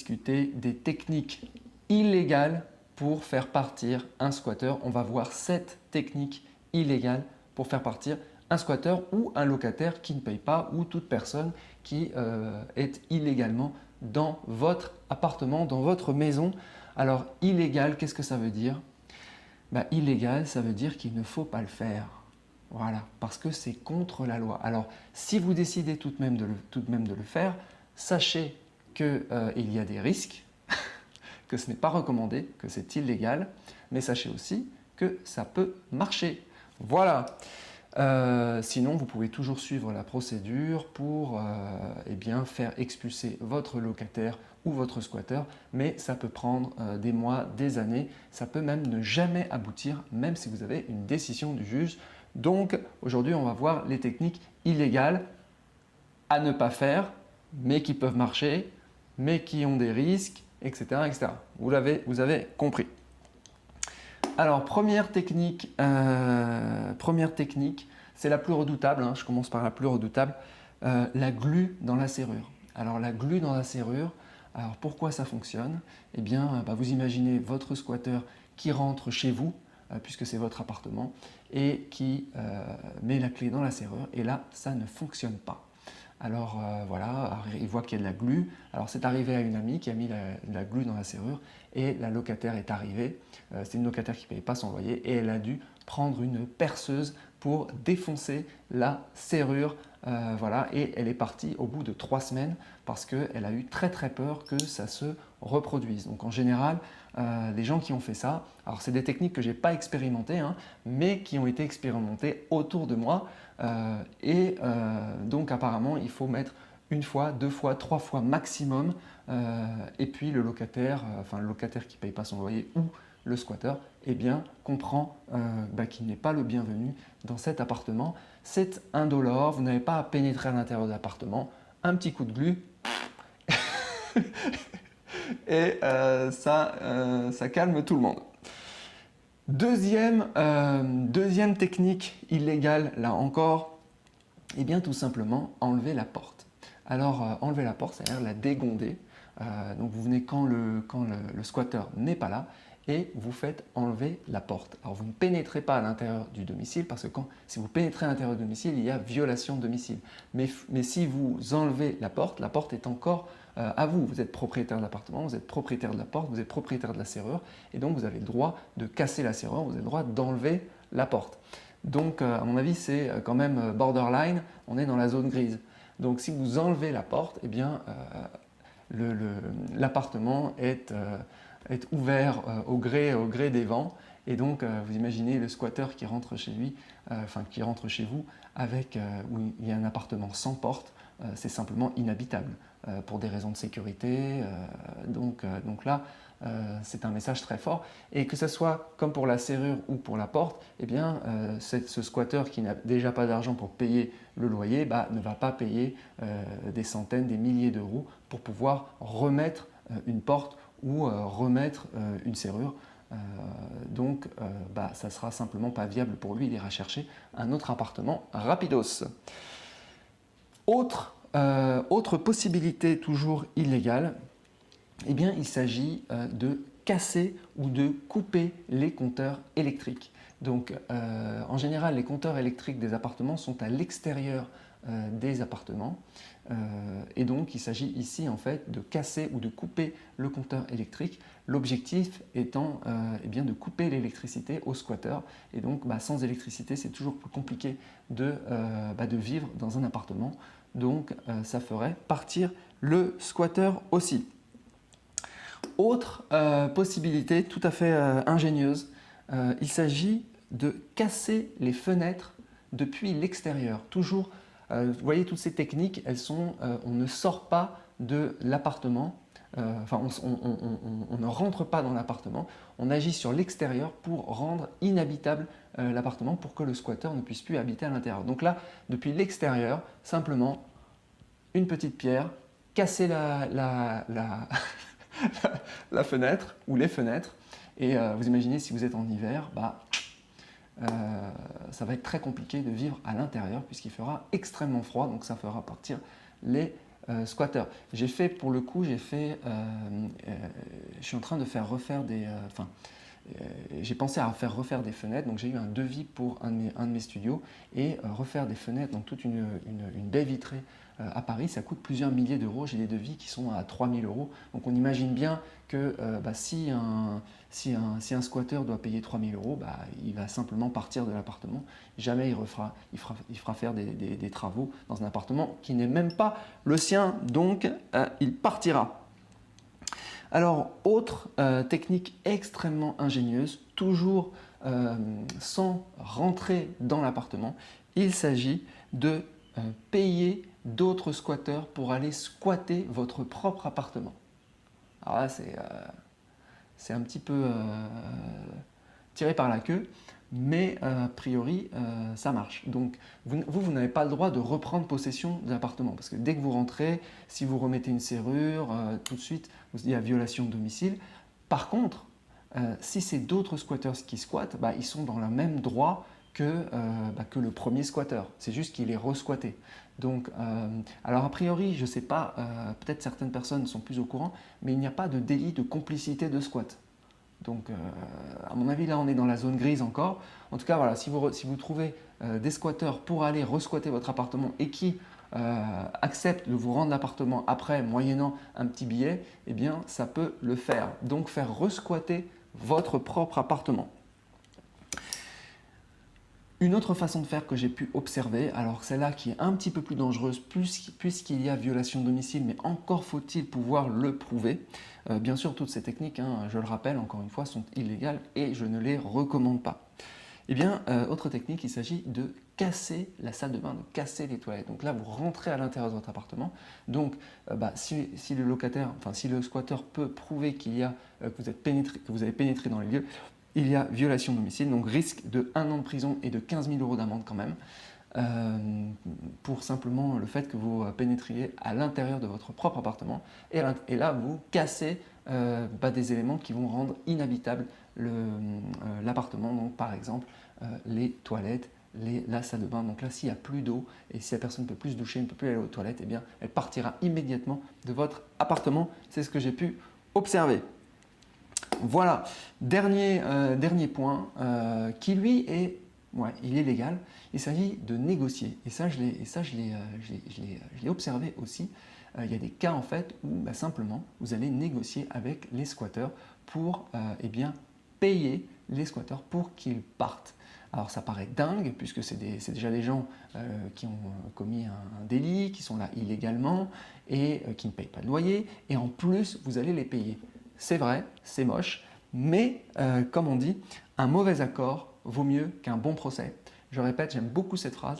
discuter des techniques illégales pour faire partir un squatteur. On va voir 7 techniques illégales pour faire partir un squatteur ou un locataire qui ne paye pas ou toute personne qui est illégalement dans votre appartement, dans votre maison. Alors illégal, qu'est-ce que ça veut dire? Illégal, ça veut dire qu'il ne faut pas le faire. Voilà, parce que c'est contre la loi. Alors si vous décidez tout de même de le faire, sachez qu'il y a des risques, que ce n'est pas recommandé, que c'est illégal, mais sachez aussi que ça peut marcher. Voilà. Sinon, vous pouvez toujours suivre la procédure pour faire expulser votre locataire ou votre squatteur, mais ça peut prendre des mois, des années, ça peut même ne jamais aboutir, même si vous avez une décision du juge. Donc aujourd'hui, on va voir les techniques illégales à ne pas faire, mais qui peuvent marcher, mais qui ont des risques, etc. etc. Vous avez compris. Alors, première technique, c'est la plus redoutable, hein, je commence par la plus redoutable, la glu dans la serrure. Alors, la glu dans la serrure, alors pourquoi ça fonctionne? Eh bien, vous imaginez votre squatteur qui rentre chez vous, puisque c'est votre appartement, et qui met la clé dans la serrure, et là, ça ne fonctionne pas. Alors voilà, il voit qu'il y a de la glu. Alors c'est arrivé à une amie qui a mis la glu dans la serrure et la locataire est arrivée. C'est une locataire qui ne payait pas son loyer et elle a dû prendre une perceuse pour défoncer la serrure. Voilà, et elle est partie au bout de 3 semaines parce qu'elle a eu très peur que ça se reproduise. Donc en général, les gens qui ont fait ça, alors c'est des techniques que je n'ai pas expérimentées, hein, mais qui ont été expérimentées autour de moi. Donc apparemment, il faut mettre 1 fois, 2 fois, 3 fois maximum. Et puis le locataire qui ne paye pas son loyer ou le squatteur, eh bien, comprend qu'il n'est pas le bienvenu dans cet appartement. C'est indolore, vous n'avez pas à pénétrer à l'intérieur de l'appartement. Un petit coup de glu et ça calme tout le monde. Deuxième technique illégale, là encore, eh bien tout simplement enlever la porte. Alors enlever la porte, c'est-à-dire la dégonder. Donc vous venez quand le squatteur n'est pas là et vous faites enlever la porte. Alors vous ne pénétrez pas à l'intérieur du domicile parce que si vous pénétrez à l'intérieur du domicile, il y a violation de domicile. Mais si vous enlevez la porte est encore à vous. Vous êtes propriétaire de l'appartement, vous êtes propriétaire de la porte, vous êtes propriétaire de la serrure et donc vous avez le droit de casser la serrure, vous avez le droit d'enlever la porte. Donc à mon avis, c'est quand même borderline, on est dans la zone grise. Donc si vous enlevez la porte, eh bien l'appartement est ouvert au gré des vents et donc vous imaginez le squatteur qui rentre chez lui, qui rentre chez vous où il y a un appartement sans porte, c'est simplement inhabitable pour des raisons de sécurité. Donc là, c'est un message très fort. Et que ce soit comme pour la serrure ou pour la porte, eh bien, ce squatteur qui n'a déjà pas d'argent pour payer le loyer ne va pas payer des centaines, des milliers d'euros pour pouvoir remettre une porte ou remettre une serrure. Donc, ça ne sera simplement pas viable pour lui, il ira chercher un autre appartement rapidos. Autre possibilité toujours illégale, eh bien, il s'agit de casser ou de couper les compteurs électriques. Donc, en général, les compteurs électriques des appartements sont à l'extérieur des appartements et donc il s'agit ici en fait de casser ou de couper le compteur électrique. L'objectif étant de couper l'électricité aux squatteurs et donc sans électricité c'est toujours plus compliqué de vivre dans un appartement, donc ça ferait partir le squatteur aussi. Autre possibilité tout à fait ingénieuse, il s'agit de casser les fenêtres depuis l'extérieur. Toujours, vous voyez toutes ces techniques, elles sont, on ne sort pas de l'appartement, on ne rentre pas dans l'appartement, on agit sur l'extérieur pour rendre inhabitable l'appartement pour que le squatteur ne puisse plus habiter à l'intérieur. Donc là, depuis l'extérieur, simplement une petite pierre, casser la fenêtre ou les fenêtres et vous imaginez si vous êtes en hiver, ça va être très compliqué de vivre à l'intérieur puisqu'il fera extrêmement froid, donc ça fera partir les squatteurs. J'ai fait, pour le coup, je suis en train de faire refaire des... j'ai pensé à faire refaire des fenêtres, donc j'ai eu un devis pour un de mes studios et refaire des fenêtres, donc toute une baie vitrée à Paris, ça coûte plusieurs milliers d'euros. J'ai des devis qui sont à 3 000 euros. Donc on imagine bien que si un squatter doit payer 3 000 euros, il va simplement partir de l'appartement. Jamais il fera faire des travaux dans un appartement qui n'est même pas le sien, donc il partira. Alors, autre technique extrêmement ingénieuse, toujours sans rentrer dans l'appartement, il s'agit de payer d'autres squatteurs pour aller squatter votre propre appartement. Alors là, c'est un petit peu tiré par la queue, mais a priori, ça marche. Donc, vous n'avez pas le droit de reprendre possession de l'appartement parce que dès que vous rentrez, si vous remettez une serrure, tout de suite, il y a violation de domicile. Par contre, si c'est d'autres squatteurs qui squattent, ils sont dans le même droit que le premier squatteur. C'est juste qu'il est resquatté. Donc, alors a priori, je ne sais pas, peut-être certaines personnes sont plus au courant, mais il n'y a pas de délit de complicité de squat. Donc, à mon avis, là, on est dans la zone grise encore. En tout cas, voilà, si vous trouvez des squatteurs pour aller resquatter votre appartement et qui acceptent de vous rendre l'appartement après, moyennant un petit billet, eh bien, ça peut le faire. Donc, faire resquatter votre propre appartement. Une autre façon de faire que j'ai pu observer, alors celle-là qui est un petit peu plus dangereuse puisqu'il y a violation de domicile, mais encore faut-il pouvoir le prouver. Bien sûr, toutes ces techniques, je le rappelle encore une fois, sont illégales et je ne les recommande pas. Eh bien, autre technique, il s'agit de casser la salle de bain, de casser les toilettes. Donc là, vous rentrez à l'intérieur de votre appartement. Donc, si le locataire, si le squatteur peut prouver qu'il y a, que vous avez pénétré dans les lieux, il y a violation de domicile, donc risque de 1 an de prison et de 15 000 euros d'amende quand même, pour simplement le fait que vous pénétriez à l'intérieur de votre propre appartement. Et là, vous cassez des éléments qui vont rendre inhabitable l'appartement, donc par exemple les toilettes, la salle de bain. Donc là, s'il n'y a plus d'eau et si la personne ne peut plus se doucher, ne peut plus aller aux toilettes, eh bien, elle partira immédiatement de votre appartement. C'est ce que j'ai pu observer. Voilà, dernier point qui lui est, il est légal. Il s'agit de négocier. Et ça, je l'ai observé aussi. Il y a des cas en fait où simplement vous allez négocier avec les squatteurs pour payer les squatteurs pour qu'ils partent. Alors ça paraît dingue puisque c'est déjà des gens qui ont commis un délit, qui sont là illégalement et qui ne payent pas de loyer. Et en plus, vous allez les payer. C'est vrai, c'est moche, mais comme on dit, un mauvais accord vaut mieux qu'un bon procès. Je répète, j'aime beaucoup cette phrase.